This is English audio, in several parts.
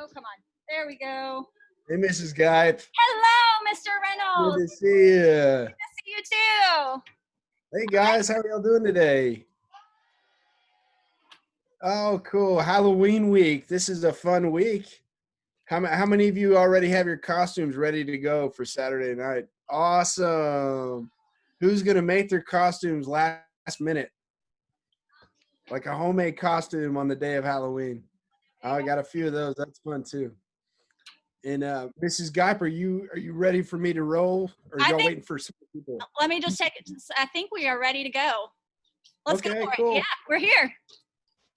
Oh, come on. There we go. Hey, Mrs. Guy. Hello, Mr. Good Reynolds. to see you. Good to see you too. Hey, guys. How are y'all doing today? Oh, cool. Halloween week. This is a fun week. How many of you already have your costumes ready to go for Saturday night? Awesome. Who's going to make their costumes last minute? Like a homemade costume on the day of Halloween. I got a few of those. That's fun too. And Mrs. Guyper, are you ready for me to roll? Or are y'all waiting for some people? Let me just check it. I think we are ready to go. Let's go for Cool. it. Yeah, we're here.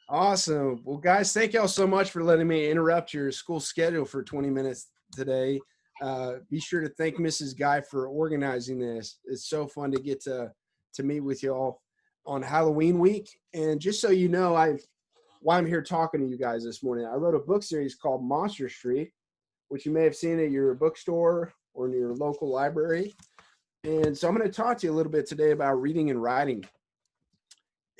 Awesome. Well, guys, thank y'all so much for letting me interrupt your school schedule for 20 minutes today. Be sure to thank Mrs. Guy for organizing this. It's so fun to get to meet with y'all on Halloween week. And just so you know, why I'm here talking to you guys this morning, I wrote a book series called Monster Street, which you may have seen at your bookstore or in your local library. And so I'm going to talk to you a little bit today about reading and writing.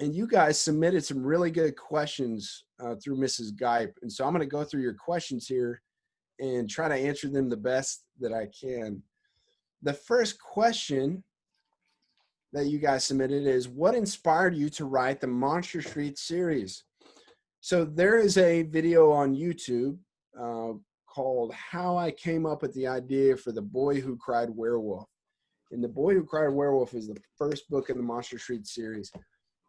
And you guys submitted some really good questions through Mrs. Gipe. And so I'm going to go through your questions here and try to answer them the best that I can. The first question that you guys submitted is, what inspired you to write the Monster Street series? So there is a video on YouTube called How I Came Up with the Idea for the Boy Who Cried Werewolf. And the Boy Who Cried Werewolf is the first book in the Monster Street series.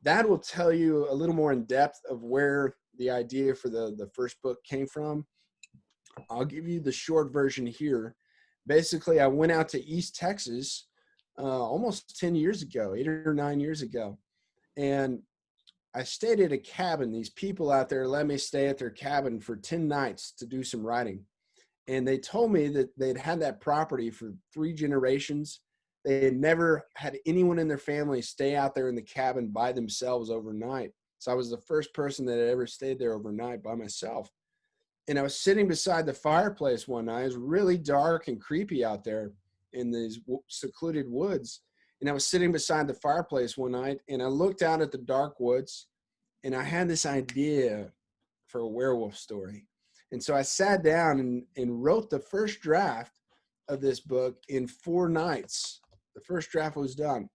That will tell you a little more in depth of where the idea for the first book came from. I'll give you the short version here. Basically, I went out to East Texas almost 10 years ago, 8 or 9 years ago. And I stayed at a cabin. These people out there let me stay at their cabin for 10 nights to do some writing. And they told me that they'd had that property for 3 generations. They had never had anyone in their family stay out there in the cabin by themselves overnight. So I was the first person that had ever stayed there overnight by myself. And I was sitting beside the fireplace one night. It was really dark and creepy out there in these secluded woods. And I was sitting beside the fireplace one night, and I looked out at the dark woods, and I had this idea for a werewolf story. And so I sat down and wrote the first draft of this book in 4 nights. The first draft was done.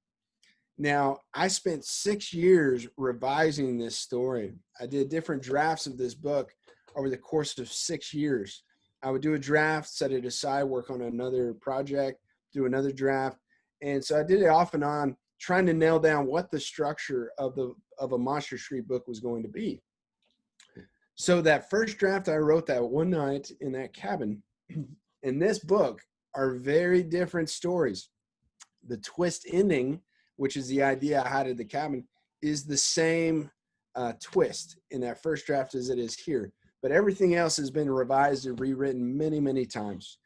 Now, I spent 6 years revising this story. I did different drafts of this book over the course of 6 years. I would do a draft, set it aside, work on another project, do another draft. And so I did it off and on, trying to nail down what the structure of a Monster Street book was going to be. So that first draft I wrote that one night in that cabin, in this book are very different stories. The twist ending, which is the idea I had at the cabin, is the same twist in that first draft as it is here. But everything else has been revised and rewritten many, many times.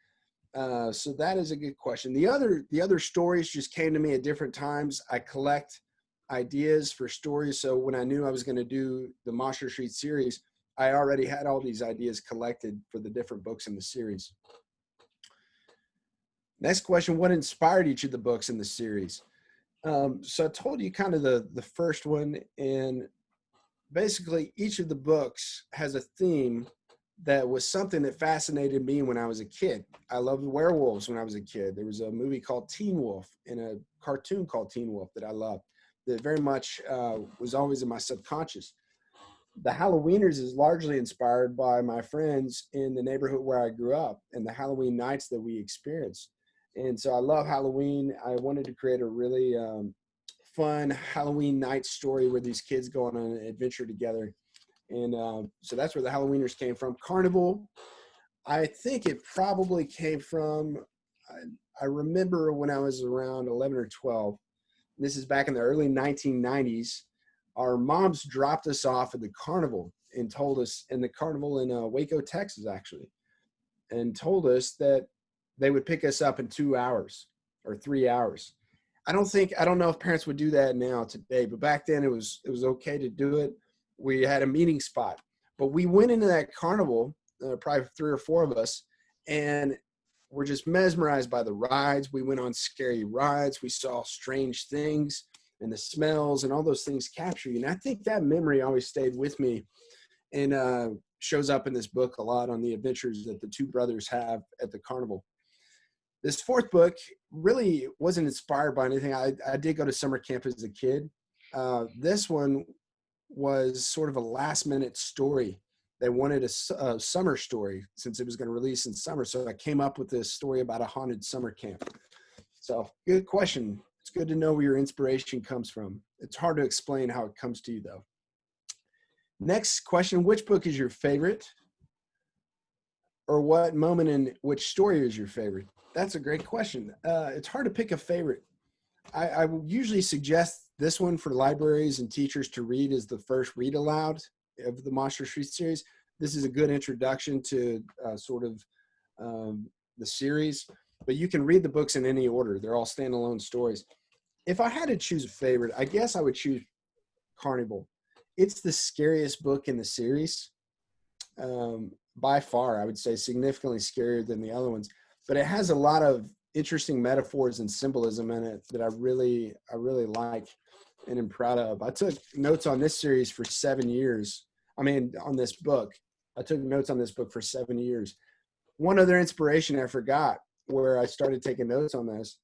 So that is a good question. The other stories just came to me at different times. I collect ideas for stories. So when I knew I was going to do the Monster Street series, I already had all these ideas collected for the different books in the series. Next question, what inspired each of the books in the series? So I told you kind of the first one, and basically each of the books has a theme that was something that fascinated me when I was a kid. I loved werewolves when I was a kid. There was a movie called Teen Wolf and a cartoon called Teen Wolf that I loved, that very much was always in my subconscious. The Halloweeners is largely inspired by my friends in the neighborhood where I grew up and the Halloween nights that we experienced. And so I love Halloween. I wanted to create a really fun Halloween night story where these kids go on an adventure together. And so that's where the Halloweeners came from. Carnival, I think it probably came from, I remember when I was around 11 or 12, this is back in the early 1990s, our moms dropped us off at the carnival and told us, in the carnival in Waco, Texas, actually, and told us that they would pick us up in 2 hours or 3 hours. I don't know if parents would do that now today, but back then it was okay to do it. We had a meeting spot, but we went into that carnival, probably 3 or 4 of us, and we're just mesmerized by the rides. We went on scary rides. We saw strange things, and the smells and all those things capture you. And I think that memory always stayed with me. And shows up in this book a lot on the adventures that the two brothers have at the carnival. This fourth book really wasn't inspired by anything. I did go to summer camp as a kid. This one was sort of a last minute story. They wanted a summer story since it was going to release in summer. So I came up with this story about a haunted summer camp. So good question. It's good to know where your inspiration comes from. It's hard to explain how it comes to you though. Next question, which book is your favorite? Or what moment in which story is your favorite? That's a great question. It's hard to pick a favorite. I would usually suggest this one for libraries and teachers to read as the first read aloud of the Monster Street series. This is a good introduction to the series, but you can read the books in any order. They're all standalone stories. If I had to choose a favorite, I guess I would choose Carnival. It's the scariest book in the series. By far, I would say significantly scarier than the other ones, but it has a lot of interesting metaphors and symbolism in it that I really like and am proud of. I took notes on this series for 7 years. On this book. I took notes on this book for 7 years. One other inspiration I forgot where I started taking notes on this.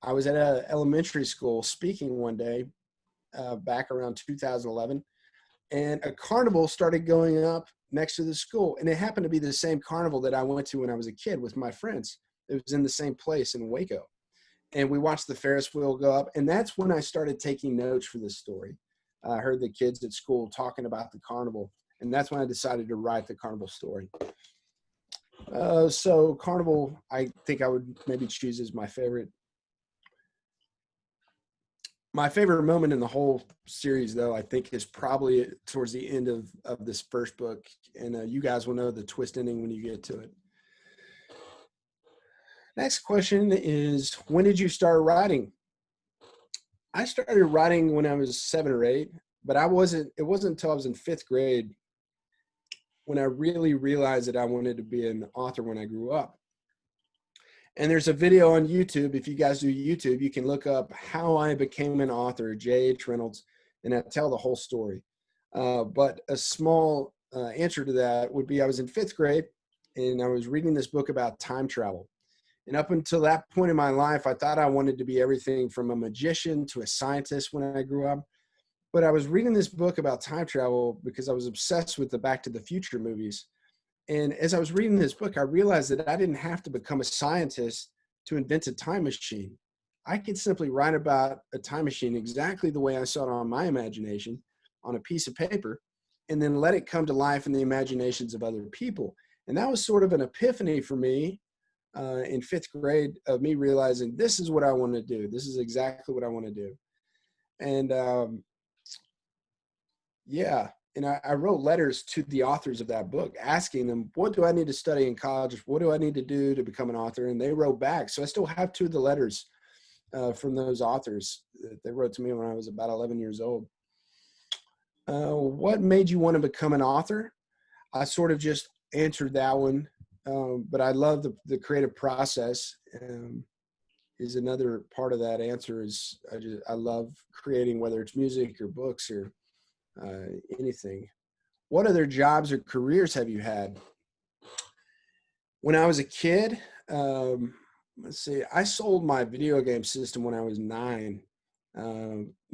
I was at an elementary school speaking one day back around 2011, and a carnival started going up next to the school. And it happened to be the same carnival that I went to when I was a kid with my friends. It was in the same place in Waco. And we watched the Ferris wheel go up. And that's when I started taking notes for this story. I heard the kids at school talking about the carnival. And that's when I decided to write the carnival story. So Carnival, I think I would maybe choose as my favorite. My favorite moment in the whole series, though, I think is probably towards the end of this first book. And you guys will know the twist ending when you get to it. Next question is, when did you start writing? I started writing when I was 7 or 8, but it wasn't until I was in 5th grade when I really realized that I wanted to be an author when I grew up. And there's a video on YouTube. If you guys do YouTube, you can look up how I became an author, J.H. Reynolds, and I tell the whole story. But a small answer to that would be I was in 5th grade, and I was reading this book about time travel. And up until that point in my life, I thought I wanted to be everything from a magician to a scientist when I grew up. But I was reading this book about time travel because I was obsessed with the Back to the Future movies. And as I was reading this book, I realized that I didn't have to become a scientist to invent a time machine. I could simply write about a time machine exactly the way I saw it on my imagination on a piece of paper, and then let it come to life in the imaginations of other people. And that was sort of an epiphany for me in 5th grade of me realizing this is what I want to do. This is exactly what I want to do. And and I wrote letters to the authors of that book asking them, what do I need to study in college? What do I need to do to become an author? And they wrote back. So I still have 2 of the letters from those authors. They wrote to me when I was about 11 years old. What made you want to become an author? I sort of just answered that one. But I love the creative process is another part of that answer. Is I love creating, whether it's music or books or anything. What other jobs or careers have you had? When I was a kid, let's see, I sold my video game system when I was 9,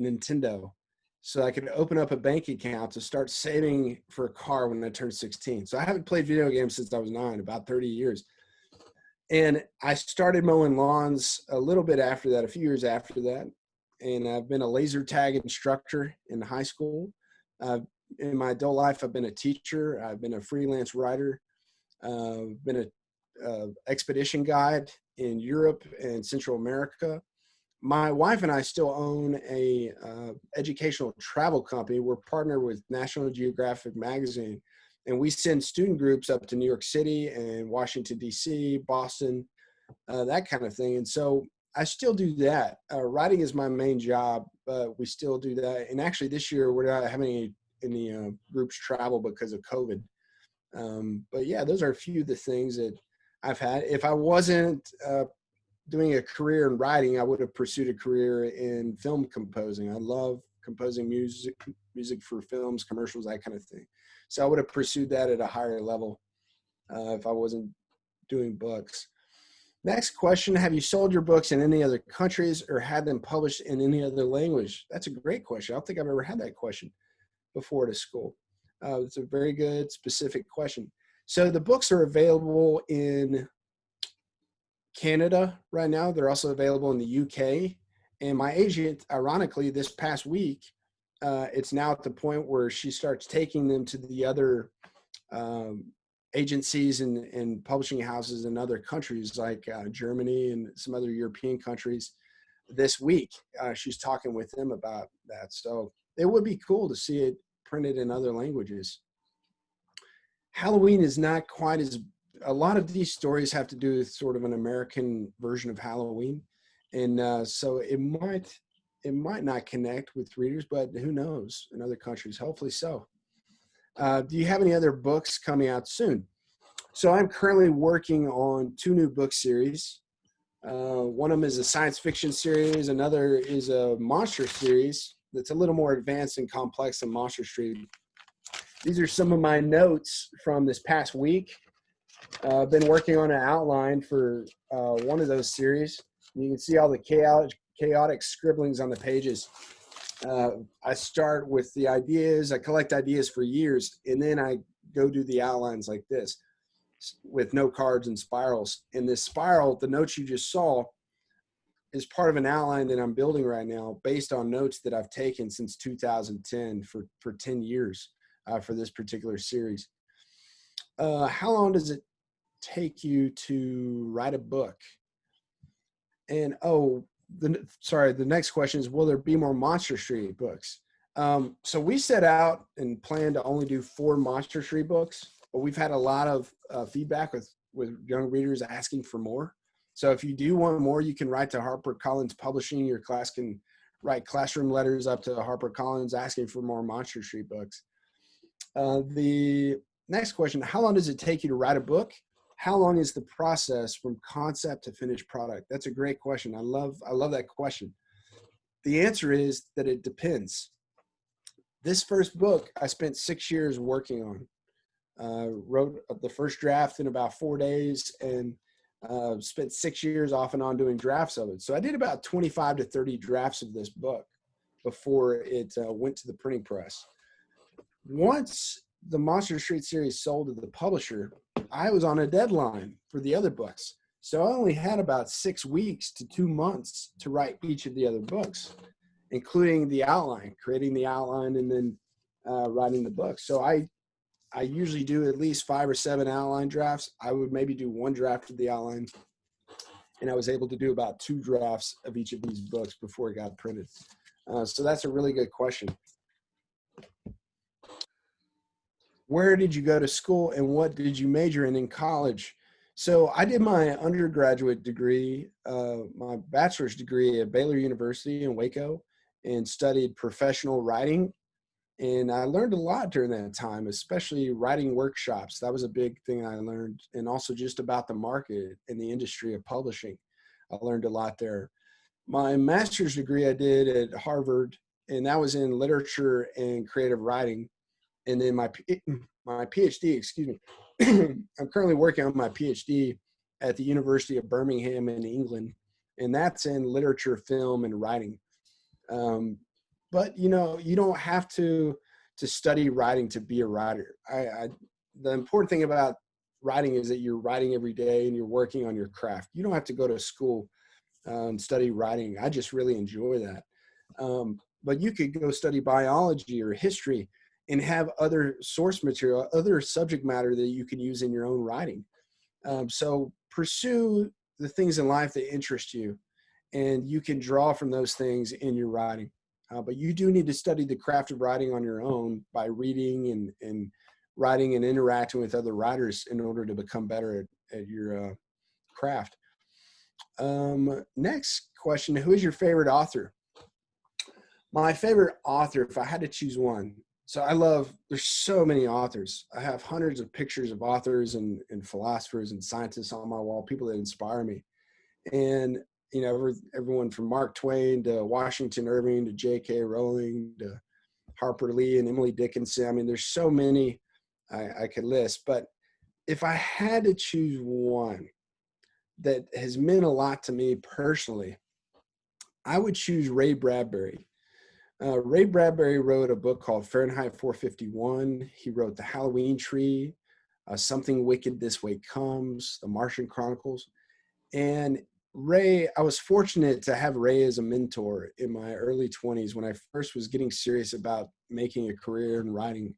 Nintendo, so I could open up a bank account to start saving for a car when I turned 16. So I haven't played video games since I was 9, about 30 years. And I started mowing lawns a little bit after that, a few years after that. And I've been a laser tag instructor in high school. In my adult life, I've been a teacher. I've been a freelance writer. Been a expedition guide in Europe and Central America. My wife and I still own a educational travel company. We're partnered with National Geographic magazine, and we send student groups up to New York City and Washington, D.C., Boston, that kind of thing. And so I still do that. Writing is my main job, but we still do that. And actually this year we're not having any groups travel because of COVID. But yeah, those are a few of the things that I've had. If I wasn't doing a career in writing, I would have pursued a career in film composing. I love composing music for films, commercials, that kind of thing. So I would have pursued that at a higher level if I wasn't doing books. Next question, have you sold your books in any other countries or had them published in any other language? That's a great question. I don't think I've ever had that question before at a school. It's a very good, specific question. So the books are available in Canada right now. They're also available in the UK. And my agent, ironically, this past week, it's now at the point where she starts taking them to the other agencies and publishing houses in other countries like Germany and some other European countries this week. She's talking with them about that. So it would be cool to see it printed in other languages. Halloween is not quite as, a lot of these stories have to do with sort of an American version of Halloween. And so it might not connect with readers, but who knows in other countries, hopefully so. Do you have any other books coming out soon? So I'm currently working on 2 new book series. One of them is a science fiction series. Another is a monster series that's a little more advanced and complex than Monster Street. These are some of my notes from this past week. I've been working on an outline for one of those series. You can see all the chaotic scribblings on the pages. I start with the ideas. I collect ideas for years, and then I go do the outlines like this with note cards and spirals. And this spiral, the notes you just saw, is part of an outline that I'm building right now based on notes that I've taken since 2010 for 10 years for this particular series. How long does it take you to write a book? And the next question is, will there be more Monster Street books? So we set out and planned to only do 4 Monster Street books, but we've had a lot of feedback with young readers asking for more. So if you do want more, you can write to HarperCollins Publishing. Your class can write classroom letters up to HarperCollins asking for more Monster Street books. The next question, how long does it take you to write a book? How long is the process from concept to finished product? That's a great question. I love that question. The answer is that it depends. This first book, I spent 6 years working on. Wrote the first draft in about 4 days and spent 6 years off and on doing drafts of it. So I did about 25 to 30 drafts of this book before it went to the printing press. Once the Monster Street series sold to the publisher, I was on a deadline for the other books. So I only had about 6 weeks to 2 months to write each of the other books, including the outline, creating the outline, and then writing the book. So I usually do at least 5 or 7 outline drafts. I would maybe do 1 draft of the outline, and I was able to do about 2 drafts of each of these books before it got printed. So that's a really good question. Where did you go to school and what did you major in college? So I did my undergraduate degree, my bachelor's degree at Baylor University in Waco, and studied professional writing. And I learned a lot during that time, especially writing workshops. That was a big thing I learned. And also just about the market and the industry of publishing. I learned a lot there. My master's degree I did at Harvard, and that was in literature and creative writing. And then my PhD, I'm currently working on my PhD at the University of Birmingham in England, and that's in literature, film, and writing. But you don't have to study writing to be a writer. The important thing about writing is that you're writing every day and you're working on your craft. You don't have to go to school and study writing. I just really enjoy that. But you could go study biology or history and have other source material, other subject matter that you can use in your own writing. So pursue the things in life that interest you, and you can draw from those things in your writing. But you do need to study the craft of writing on your own by reading and writing and interacting with other writers in order to become better at your craft. Next question, who is your favorite author? My favorite author, if I had to choose one, so there's so many authors. I have hundreds of pictures of authors and philosophers and scientists on my wall, people that inspire me. And everyone from Mark Twain to Washington Irving to J.K. Rowling to Harper Lee and Emily Dickinson. I mean, there's so many I could list, but if I had to choose one that has meant a lot to me personally, I would choose Ray Bradbury. Ray Bradbury wrote a book called Fahrenheit 451. He wrote The Halloween Tree, Something Wicked This Way Comes, The Martian Chronicles. And Ray, I was fortunate to have Ray as a mentor in my early 20s when I first was getting serious about making a career in writing.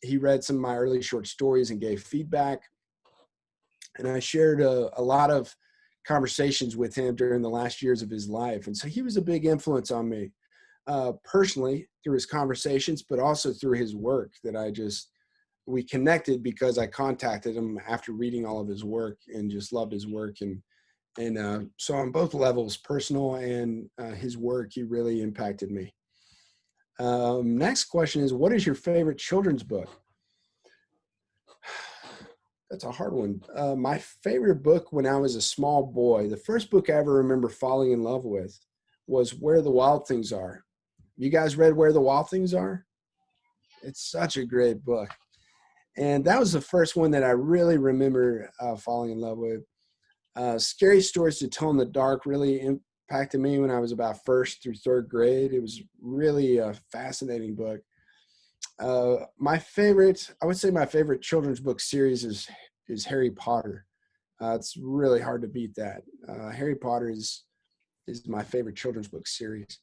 He read some of my early short stories and gave feedback. And I shared a lot of conversations with him during the last years of his life. And so he was a big influence on me personally through his conversations, but also through his work that we connected because I contacted him after reading all of his work and just loved his work. And so on both levels, personal and his work, he really impacted me. Next question is, what is your favorite children's book? That's a hard one. My favorite book when I was a small boy, the first book I ever remember falling in love with was Where the Wild Things Are. You guys read Where the Wild Things Are? It's such a great book. And that was the first one that I really remember falling in love with. Scary Stories to Tell in the Dark really impacted me when I was about first through third grade. It was really a fascinating book. My favorite children's book series is Harry Potter. It's really hard to beat that. Harry Potter is my favorite children's book series.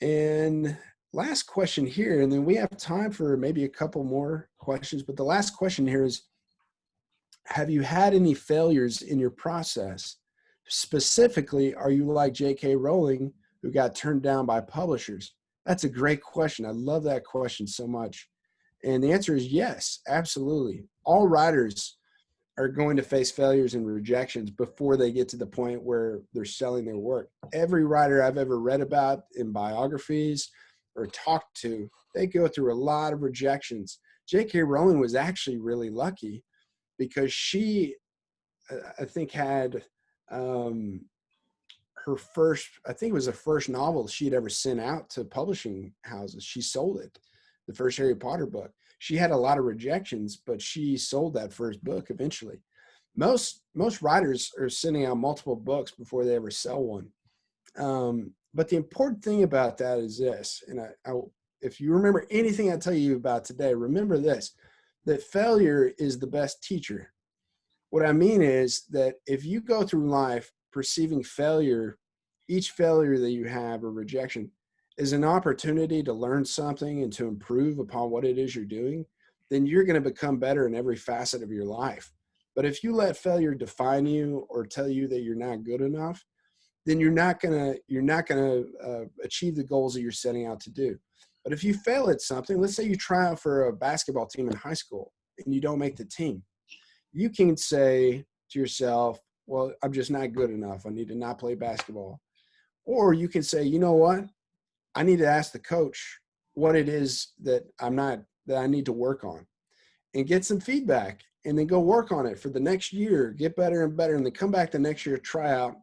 And last question here, and then we have time for maybe a couple more questions, but the last question here is, have you had any failures in your process? Specifically, are you like J.K. Rowling, who got turned down by publishers? That's a great question. I love that question so much. And the answer is yes, absolutely. All writers are going to face failures and rejections before they get to the point where they're selling their work. Every writer I've ever read about in biographies or talked to, they go through a lot of rejections. J.K. Rowling was actually really lucky because she, I think, had her first, I think it was the first novel she had ever sent out to publishing houses. She sold it, the first Harry Potter book. She had a lot of rejections, but she sold that first book eventually. Most writers are sending out multiple books before they ever sell one. But the important thing about that is this, and if you remember anything I tell you about today, remember this, that failure is the best teacher. What I mean is that if you go through life perceiving failure, each failure that you have or rejection is an opportunity to learn something and to improve upon what it is you're doing, then you're going to become better in every facet of your life. But if you let failure define you or tell you that you're not good enough, then you're not going to achieve the goals that you're setting out to do. But if you fail at something, let's say you try out for a basketball team in high school and you don't make the team, you can say to yourself, well, I'm just not good enough. I need to not play basketball. Or you can say, you know what? I need to ask the coach what it is that I need to work on and get some feedback, and then go work on it for the next year, get better and better, and then come back the next year, try out,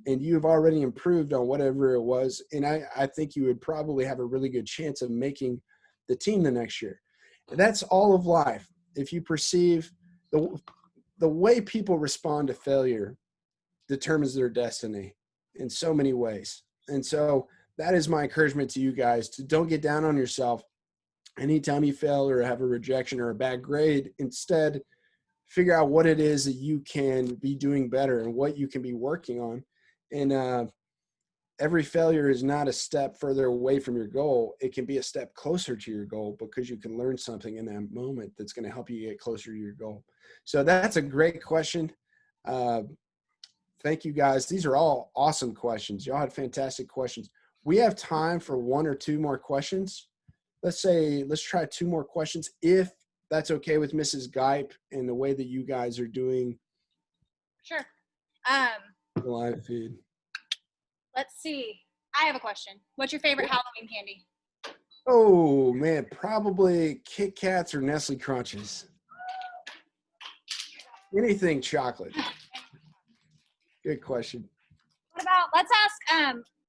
and you've already improved on whatever it was. And I think you would probably have a really good chance of making the team the next year. And that's all of life. If you perceive the way people respond to failure determines their destiny in so many ways. And so that is my encouragement to you guys, to don't get down on yourself anytime you fail or have a rejection or a bad grade. Instead, figure out what it is that you can be doing better and what you can be working on. And every failure is not a step further away from your goal. It can be a step closer to your goal because you can learn something in that moment that's going to help you get closer to your goal. So that's a great question. Thank you, guys. These are all awesome questions. Y'all had fantastic questions. We have time for one or two more questions. Let's try two more questions, if that's okay with Mrs. Geip and the way that you guys are doing. Sure. The live feed. Let's see. I have a question. What's your favorite Halloween candy? Oh, man, probably Kit Kats or Nestle Crunches. Anything chocolate. Good question. What about, let's ask,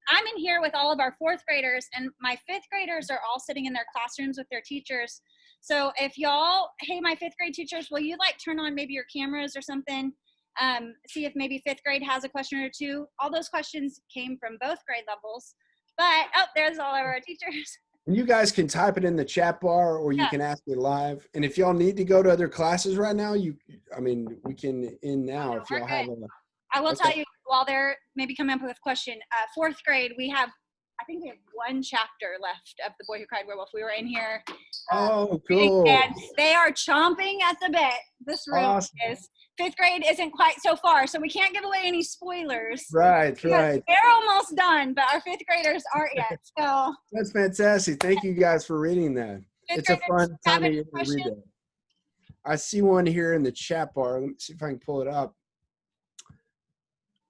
I'm in here with all of our 4th graders, and my 5th graders are all sitting in their classrooms with their teachers. So if y'all, hey, my 5th grade teachers, will you like turn on maybe your cameras or something? See if maybe 5th grade has a question or two. All those questions came from both grade levels. But, oh, there's all of our teachers. And you guys can type it in the chat bar, or you can ask me live. And if y'all need to go to other classes right now, we can end now if y'all have a. I will tell you, while they're maybe coming up with a question, 4th grade, I think we have 1 chapter left of The Boy Who Cried Werewolf. We were in here. Oh, cool. And they are chomping at the bit. This room is. 5th grade isn't quite so far, so we can't give away any spoilers. Right. They're almost done, but our 5th graders aren't yet. So that's fantastic. Thank you guys for reading that. It's a fun time of year to read that. I see one here in the chat bar. Let me see if I can pull it up.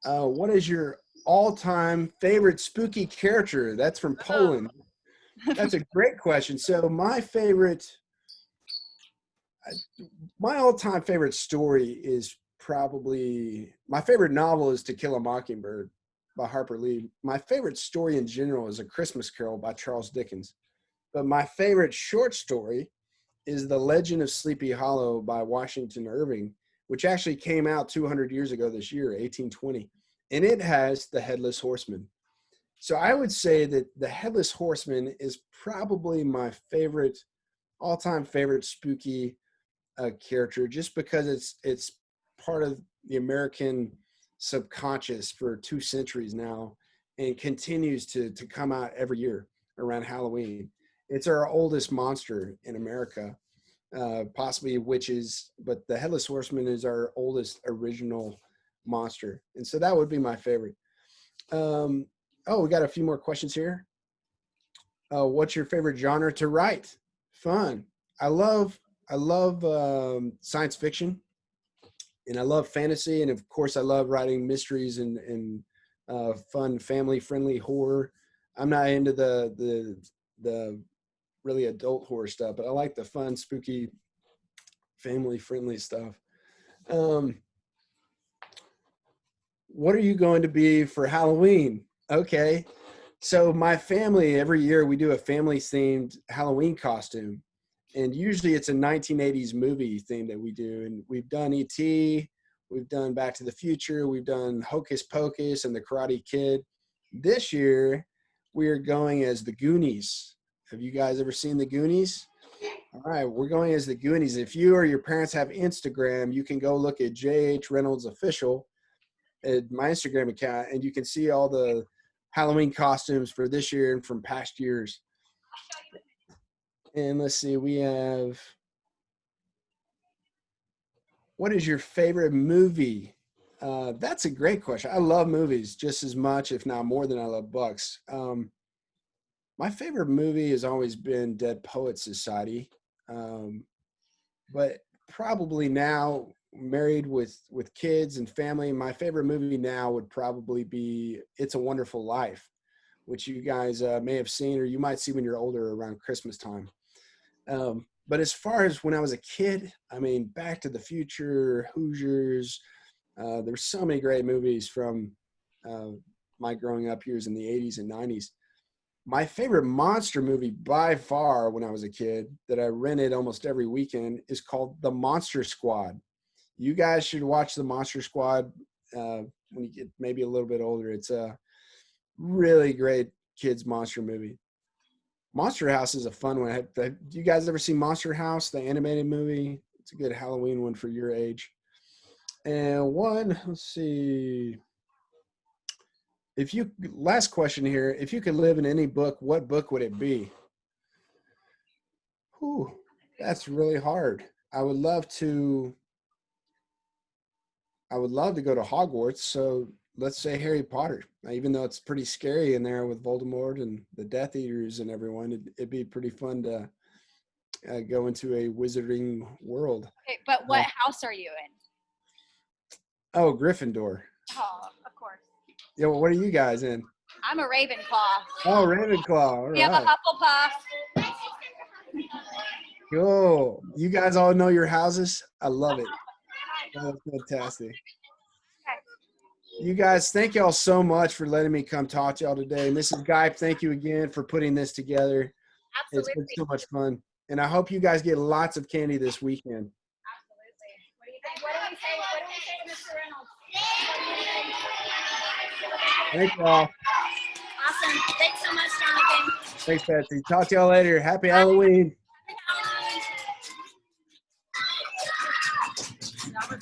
What is your all-time favorite spooky character? That's from Poland. That's a great question. So my all-time favorite story is probably, my favorite novel is To Kill a Mockingbird by Harper Lee. My favorite story in general is A Christmas Carol by Charles Dickens. But my favorite short story is The Legend of Sleepy Hollow by Washington Irving, which actually came out 200 years ago this year, 1820. And it has the Headless Horseman. So I would say that the Headless Horseman is probably my favorite, all-time favorite spooky character, just because it's part of the American subconscious for 2 centuries now, and continues to come out every year around Halloween. It's our oldest monster in America, possibly witches, but the Headless Horseman is our oldest original monster, and so that would be my favorite. We got a few more questions here. What's your favorite genre to write? Fun. I love science fiction, and I love fantasy, and of course I love writing mysteries and fun family-friendly horror. I'm not into the really adult horror stuff, but I like the fun, spooky, family-friendly stuff. What are you going to be for Halloween? Okay, so my family, every year we do a family-themed Halloween costume. And usually it's a 1980s movie theme that we do. And we've done E.T., we've done Back to the Future, we've done Hocus Pocus and The Karate Kid. This year, we are going as the Goonies. Have you guys ever seen the Goonies? All right, we're going as the Goonies. If you or your parents have Instagram, you can go look at J.H. Reynolds Official at my Instagram account, and you can see all the Halloween costumes for this year and from past years. And let's see, we have, what is your favorite movie? That's a great question. I love movies just as much, if not more than I love books. My favorite movie has always been Dead Poets Society. But probably now, married with kids and family, my favorite movie now would probably be It's a Wonderful Life, which you guys may have seen, or you might see when you're older around Christmas time. But as far as when I was a kid, I mean, Back to the Future, Hoosiers, there's so many great movies from my growing up years in the 80s and 90s. My favorite monster movie by far when I was a kid that I rented almost every weekend is called The Monster Squad. You guys should watch The Monster Squad when you get maybe a little bit older. It's a really great kids monster movie. Monster House is a fun one. Have you guys ever seen Monster House, the animated movie? It's a good Halloween one for your age. And let's see. Last question here. If you could live in any book, what book would it be? Whew, that's really hard. I would love to go to Hogwarts. So let's say Harry Potter, even though it's pretty scary in there with Voldemort and the Death Eaters and everyone. It'd be pretty fun to go into a wizarding world. Okay, but what house are you in? Oh, Gryffindor. Oh, of course. Yeah, well, what are you guys in? I'm a Ravenclaw. Oh, Ravenclaw. All We have a Hufflepuff. Cool. You guys all know your houses? I love it. That's fantastic. You guys, thank y'all so much for letting me come talk to y'all today. Mrs. Guy, thank you again for putting this together. It's Absolutely. been so much fun. And I hope you guys get lots of candy this weekend. Absolutely. What do you think? What do we say? What do we say to Mr. Reynolds? Thank y'all. Awesome. Thanks so much, Jonathan. Thanks, Betsy. Talk to y'all later. Happy Halloween. Happy Halloween.